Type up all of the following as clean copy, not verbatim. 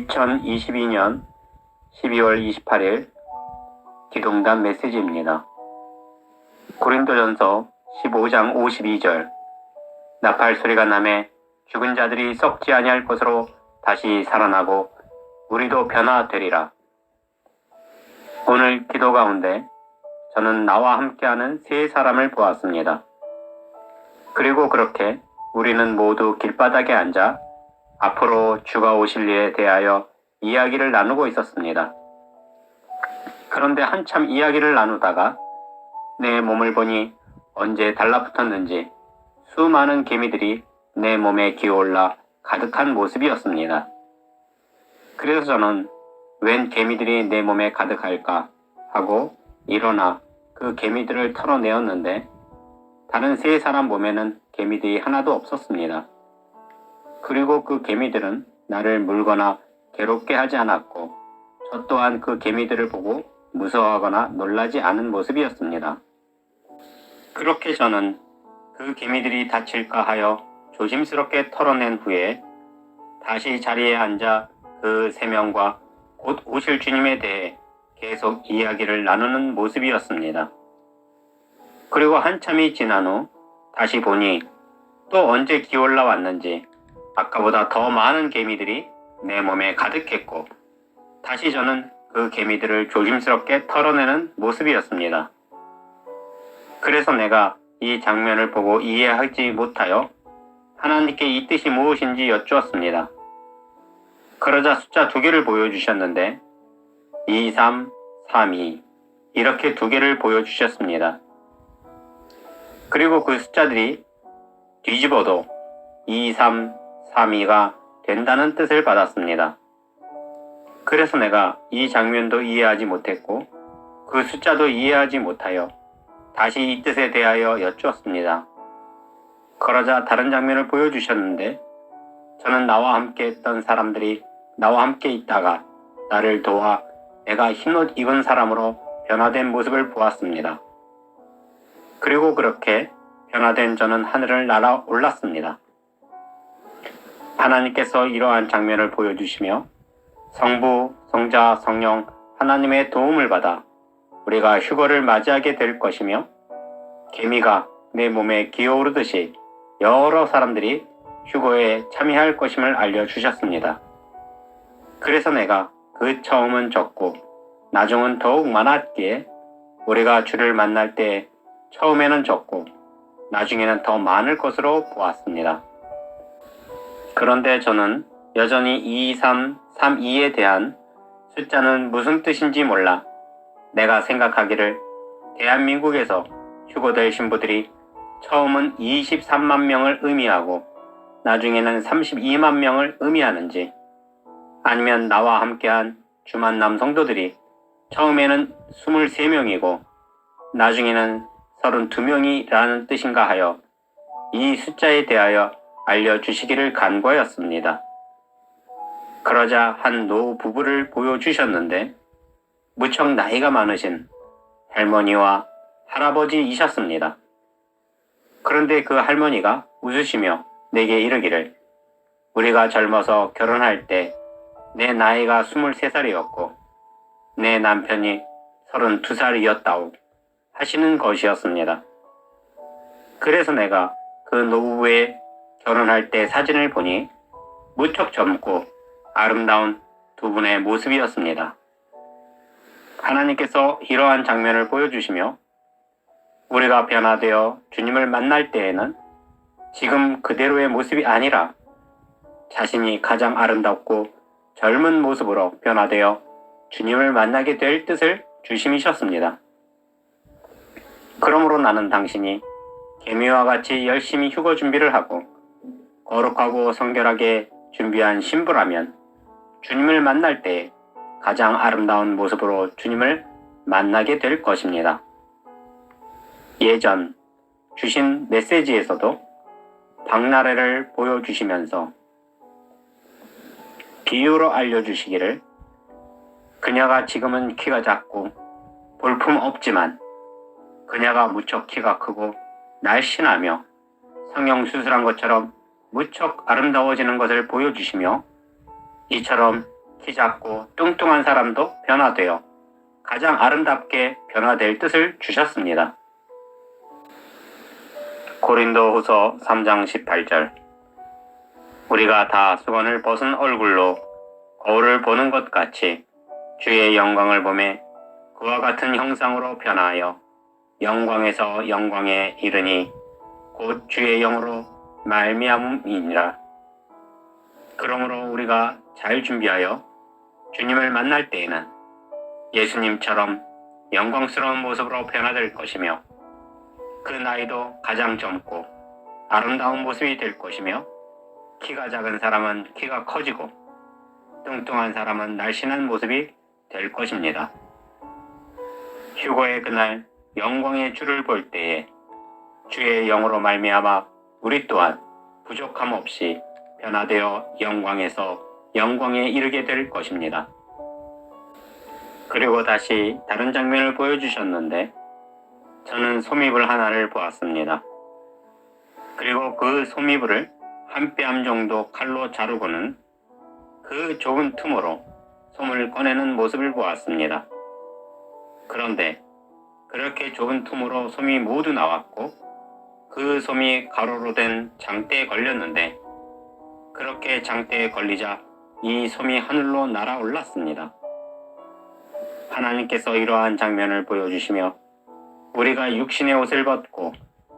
2022년 12월 28일 기동단 메시지입니다. 고린도전서 15장 52절 나팔 소리가 나매 죽은 자들이 썩지 아니할 것으로 다시 살아나고 우리도 변화되리라. 오늘 기도 가운데 저는 나와 함께하는 세 사람을 보았습니다. 그리고 그렇게 우리는 모두 길바닥에 앉아 앞으로 주가 오실 일에 대하여 이야기를 나누고 있었습니다. 그런데 한참 이야기를 나누다가 내 몸을 보니 언제 달라붙었는지 수많은 개미들이 내 몸에 기어올라 가득한 모습이었습니다. 그래서 저는 웬 개미들이 내 몸에 가득할까 하고 일어나 그 개미들을 털어내었는데 다른 세 사람 몸에는 개미들이 하나도 없었습니다. 그리고 그 개미들은 나를 물거나 괴롭게 하지 않았고 저 또한 그 개미들을 보고 무서워하거나 놀라지 않은 모습이었습니다. 그렇게 저는 그 개미들이 다칠까 하여 조심스럽게 털어낸 후에 다시 자리에 앉아 그 세 명과 곧 오실 주님에 대해 계속 이야기를 나누는 모습이었습니다. 그리고 한참이 지난 후 다시 보니 또 언제 기어올라 왔는지 아까보다 더 많은 개미들이 내 몸에 가득했고 다시 저는 그 개미들을 조심스럽게 털어내는 모습이었습니다. 그래서 내가 이 장면을 보고 이해하지 못하여 하나님께 이 뜻이 무엇인지 여쭈었습니다. 그러자 숫자 2개를 보여주셨는데 2, 3, 3, 2 이렇게 2개를 보여주셨습니다. 그리고 그 숫자들이 뒤집어도 2, 3, 3, 2가 된다는 뜻을 받았습니다. 그래서 내가 이 장면도 이해하지 못했고 그 숫자도 이해하지 못하여 다시 이 뜻에 대하여 여쭈었습니다. 그러자 다른 장면을 보여주셨는데 저는 나와 함께 했던 사람들이 나와 함께 있다가 나를 도와 내가 흰옷 입은 사람으로 변화된 모습을 보았습니다. 그리고 그렇게 변화된 저는 하늘을 날아 올랐습니다. 하나님께서 이러한 장면을 보여주시며 성부, 성자, 성령 하나님의 도움을 받아 우리가 휴거를 맞이하게 될 것이며 개미가 내 몸에 기어오르듯이 여러 사람들이 휴거에 참여할 것임을 알려주셨습니다. 그래서 내가 그 처음은 적고 나중은 더욱 많았기에 우리가 주를 만날 때 처음에는 적고 나중에는 더 많을 것으로 보았습니다. 그런데 저는 여전히 2, 3, 3, 2에 대한 숫자는 무슨 뜻인지 몰라 내가 생각하기를 대한민국에서 휴거될 신부들이 처음은 23만 명을 의미하고 나중에는 32만 명을 의미하는지 아니면 나와 함께한 주만남 성도들이 처음에는 23명이고 나중에는 32명이라는 뜻인가 하여 이 숫자에 대하여 알려주시기를 간구하였습니다. 그러자 한 노 부부를 보여주셨는데 무척 나이가 많으신 할머니와 할아버지이셨습니다. 그런데 그 할머니가 웃으시며 내게 이르기를 우리가 젊어서 결혼할 때 내 나이가 23살이었고 내 남편이 32살이었다오 하시는 것이었습니다. 그래서 내가 그 노부부의 결혼할 때 사진을 보니 무척 젊고 아름다운 두 분의 모습이었습니다. 하나님께서 이러한 장면을 보여주시며 우리가 변화되어 주님을 만날 때에는 지금 그대로의 모습이 아니라 자신이 가장 아름답고 젊은 모습으로 변화되어 주님을 만나게 될 뜻을 주심이셨습니다. 그러므로 나는 당신이 개미와 같이 열심히 휴거 준비를 하고 거룩하고 성결하게 준비한 신부라면 주님을 만날 때 가장 아름다운 모습으로 주님을 만나게 될 것입니다. 예전 주신 메시지에서도 박나래를 보여주시면서 비유로 알려주시기를 그녀가 지금은 키가 작고 볼품 없지만 그녀가 무척 키가 크고 날씬하며 성형수술한 것처럼 무척 아름다워지는 것을 보여주시며 이처럼 키 작고 뚱뚱한 사람도 변화되어 가장 아름답게 변화될 뜻을 주셨습니다. 고린도후서 3장 18절. 우리가 다 수건을 벗은 얼굴로 거울을 보는 것 같이 주의 영광을 보매 그와 같은 형상으로 변화하여 영광에서 영광에 이르니 곧 주의 영으로 말미암음이니라. 그러므로 우리가 잘 준비하여 주님을 만날 때에는 예수님처럼 영광스러운 모습으로 변화될 것이며 그 나이도 가장 젊고 아름다운 모습이 될 것이며 키가 작은 사람은 키가 커지고 뚱뚱한 사람은 날씬한 모습이 될 것입니다. 휴거의 그날 영광의 주를 볼 때에 주의 영으로 말미암아 우리 또한 부족함 없이 변화되어 영광에서 영광에 이르게 될 것입니다. 그리고 다시 다른 장면을 보여주셨는데 저는 소미불 하나를 보았습니다. 그리고 그 소미불을 한 뼘 정도 칼로 자르고는 그 좁은 틈으로 솜을 꺼내는 모습을 보았습니다. 그런데 그렇게 좁은 틈으로 솜이 모두 나왔고 그 솜이 가로로 된 장대에 걸렸는데 그렇게 장대에 걸리자 이 솜이 하늘로 날아올랐습니다. 하나님께서 이러한 장면을 보여주시며 우리가 육신의 옷을 벗고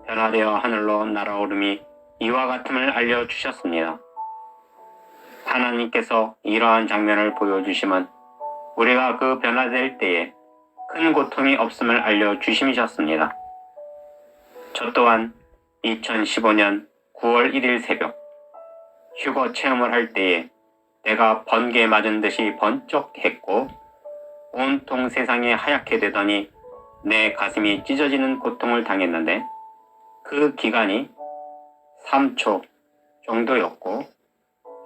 변화되어 하늘로 날아오름이 이와 같음을 알려주셨습니다. 하나님께서 이러한 장면을 보여주시면 우리가 그 변화될 때에 큰 고통이 없음을 알려주심이셨습니다. 저 또한 2015년 9월 1일 새벽 휴거 체험을 할 때에 내가 번개 맞은 듯이 번쩍했고 온통 세상이 하얗게 되더니 내 가슴이 찢어지는 고통을 당했는데 그 기간이 3초 정도였고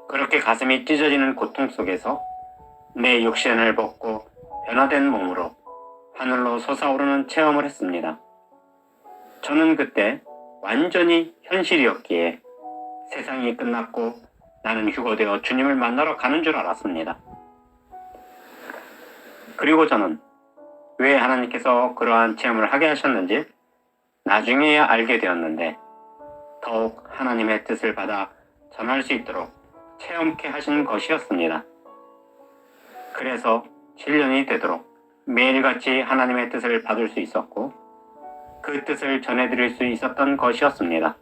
그렇게 가슴이 찢어지는 고통 속에서 내 육신을 벗고 변화된 몸으로 하늘로 솟아오르는 체험을 했습니다. 저는 그때 완전히 현실이었기에 세상이 끝났고 나는 휴거되어 주님을 만나러 가는 줄 알았습니다. 그리고 저는 왜 하나님께서 그러한 체험을 하게 하셨는지 나중에야 알게 되었는데 더욱 하나님의 뜻을 받아 전할 수 있도록 체험케 하신 것이었습니다. 그래서 7년이 되도록 매일같이 하나님의 뜻을 받을 수 있었고 그 뜻을 전해드릴 수 있었던 것이었습니다.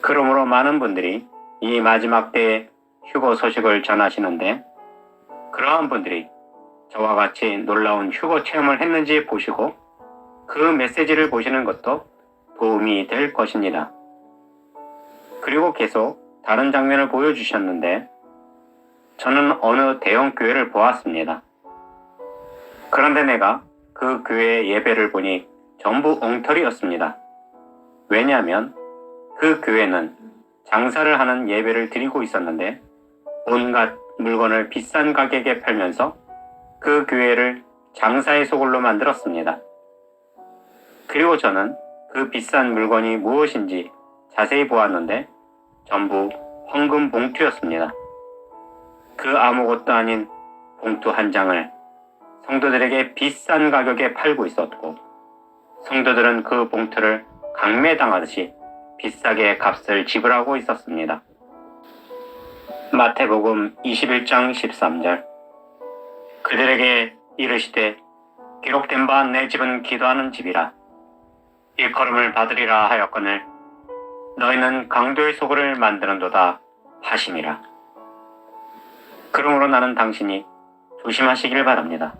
그러므로 많은 분들이 이 마지막 때에 휴거 소식을 전하시는데 그러한 분들이 저와 같이 놀라운 휴거 체험을 했는지 보시고 그 메시지를 보시는 것도 도움이 될 것입니다. 그리고 계속 다른 장면을 보여주셨는데 저는 어느 대형 교회를 보았습니다. 그런데 내가 그 교회의 예배를 보니 전부 엉터리였습니다. 왜냐하면 그 교회는 장사를 하는 예배를 드리고 있었는데 온갖 물건을 비싼 가격에 팔면서 그 교회를 장사의 소굴로 만들었습니다. 그리고 저는 그 비싼 물건이 무엇인지 자세히 보았는데 전부 헌금 봉투였습니다. 그 아무것도 아닌 봉투 한 장을 성도들에게 비싼 가격에 팔고 있었고 성도들은 그 봉투를 강매당하듯이 비싸게 값을 지불하고 있었습니다. 마태복음 21장 13절. 그들에게 이르시되 기록된 바 내 집은 기도하는 집이라 일컬음을 받으리라 하였거늘 너희는 강도의 소굴을 만드는도다 하심이라. 그러므로 나는 당신이 조심하시길 바랍니다.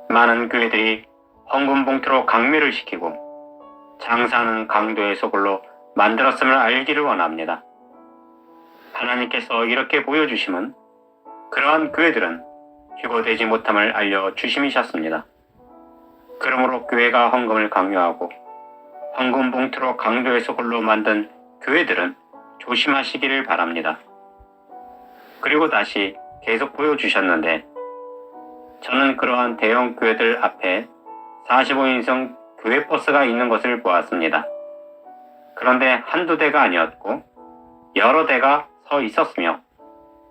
많은 교회들이 헌금 봉투로 강매를 시키고 장사하는 강도의 소굴로 만들었음을 알기를 원합니다. 하나님께서 이렇게 보여주심은 그러한 교회들은 휴거되지 못함을 알려주심이셨습니다. 그러므로 교회가 헌금을 강요하고 헌금 봉투로 강도의 소굴로 만든 교회들은 조심하시기를 바랍니다. 그리고 다시 계속 보여주셨는데 저는 그러한 대형 교회들 앞에 45인승 교회 버스가 있는 것을 보았습니다. 그런데 한두 대가 아니었고 여러 대가 서 있었으며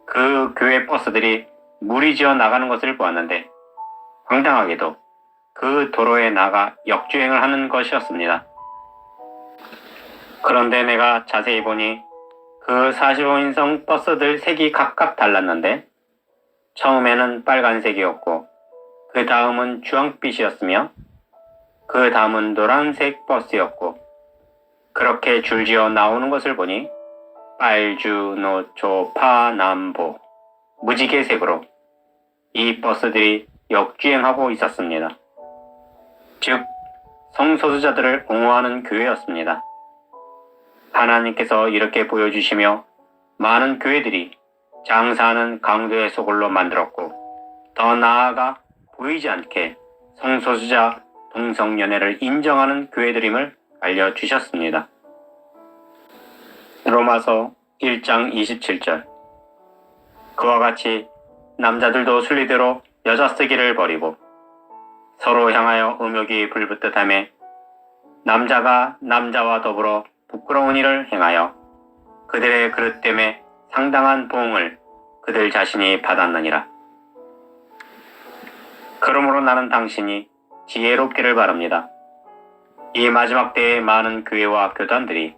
그 교회 버스들이 무리지어 나가는 것을 보았는데 황당하게도 그 도로에 나가 역주행을 하는 것이었습니다. 그런데 내가 자세히 보니 그 45인승 버스들 색이 각각 달랐는데 처음에는 빨간색이었고 그 다음은 주황빛이었으며 그 다음은 노란색 버스였고 그렇게 줄지어 나오는 것을 보니 빨주, 노초, 파, 남보 무지개색으로 이 버스들이 역주행하고 있었습니다. 즉 성소수자들을 옹호하는 교회였습니다. 하나님께서 이렇게 보여주시며 많은 교회들이 장사하는 강도의 소굴로 만들었고 더 나아가 보이지 않게 성소수자 동성연애를 인정하는 교회들임을 알려주셨습니다. 로마서 1장 27절 그와 같이 남자들도 순리대로 여자 쓰기를 버리고 서로 향하여 음욕이 불붙듯하며 남자가 남자와 더불어 부끄러운 일을 행하여 그들의 그릇됨에 상당한 보응을 그들 자신이 받았느니라. 그러므로 나는 당신이 지혜롭기를 바랍니다. 이 마지막 때의 많은 교회와 교단들이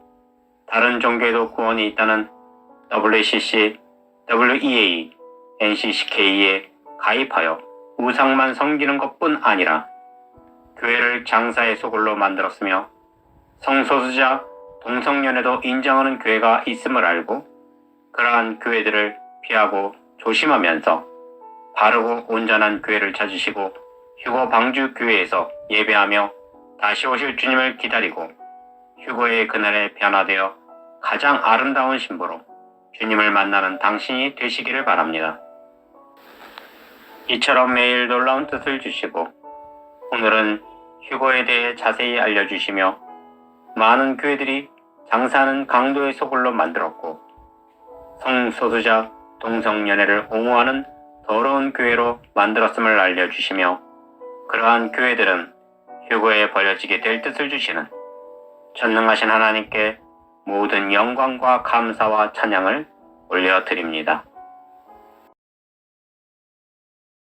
다른 종교에도 구원이 있다는 WCC, WEA, NCCK에 가입하여 우상만 섬기는 것뿐 아니라 교회를 장사의 소굴로 만들었으며 성소수자 동성연애도 인정하는 교회가 있음을 알고 그러한 교회들을 피하고 조심하면서 바르고 온전한 교회를 찾으시고 휴거 방주 교회에서 예배하며 다시 오실 주님을 기다리고 휴거의 그날에 변화되어 가장 아름다운 신부로 주님을 만나는 당신이 되시기를 바랍니다. 이처럼 매일 놀라운 뜻을 주시고 오늘은 휴거에 대해 자세히 알려주시며 많은 교회들이 장사하는 강도의 소굴로 만들었고 성소수자 동성연애를 옹호하는 더러운 교회로 만들었음을 알려주시며 그러한 교회들은 휴거에 버려지게 될 뜻을 주시는 전능하신 하나님께 모든 영광과 감사와 찬양을 올려드립니다.